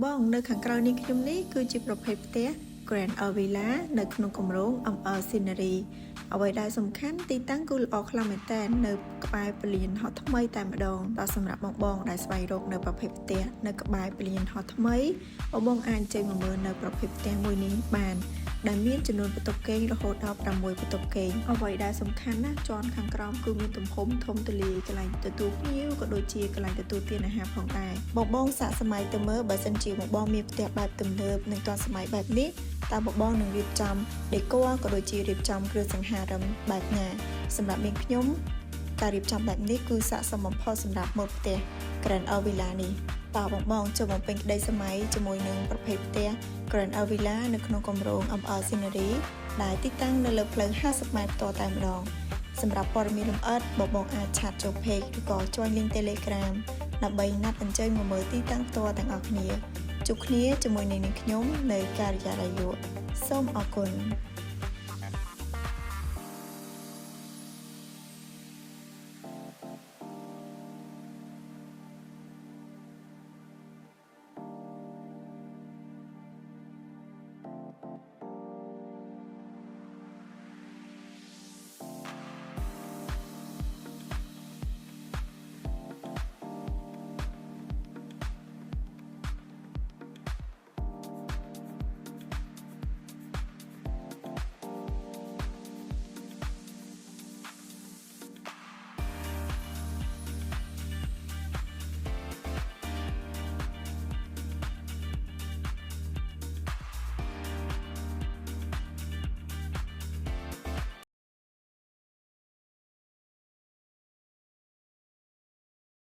បងនៅខាងក្រៅនេះខ្ញុំនេះគឺជាប្រភេទផ្ទះ Grand Villa នៅក្នុងគម្រោង MR Scenery អ្វីដែលសំខាន់ទីតាំងគឺល្អខ្លាំងមែនទែននៅក្បែរពលានហោះថ្មីតែម្ដងដល់សម្រាប់បងដែលស្វែងរកនៅប្រភេទផ្ទះនៅក្បែរពលានហោះថ្មីបងអាចចេញមកមើលនៅប្រភេទផ្ទះមួយនេះបានដែលមានចំនួនបន្ទប់គេងរហូតដល់6បន្ទប់គេងអ្វីដែលសំខាន់ណាស់ជាន់ខាងក្រោមគឺមានទំហំធំទូលាយកន្លែងទទួលភ្ញៀវក៏ដូចជាកន្លែងទទួលទានអាហារផងដែរបងសាកសម័យទៅមើលបើសិនជាបងមានផ្ទះបែបទំនើបនិងទាន់សម័យបែបនេះតើបងនឹងរៀបចំដេក័រក៏ដូចជារៀបចំគ្រឿងសង្ហារិមបែបណាសម្រាប់នាងខ្ញុំការរៀបចំបែបនេះគឺស័ក្តិសមបំផុតសម្រាប់មើលផ្ទះ Grand Villa នេះតើបងចូលបំពេញក្តីសម័យជាមួយនឹងប្រភេទផ្ទះ Grand Villa នៅក្នុងគម្រោង MR Scenery ដែលទីតាំងនៅលើផ្លូវ50ម៉ែត្រផ្ទាល់តែម្ដងសម្រាប់ព័ត៌មានលម្អិតបងអាចឆាតចូល Page ឬក៏ Join Link Telegram ដើម្បីណាត់អញ្ជើញមកមើលទីតាំងផ្ទាល់ទាំងអស់គ្នាជួបគ្នាជាមួយនឹងខ្ញុំនៅការិយាល័យយោសូមអរគុណ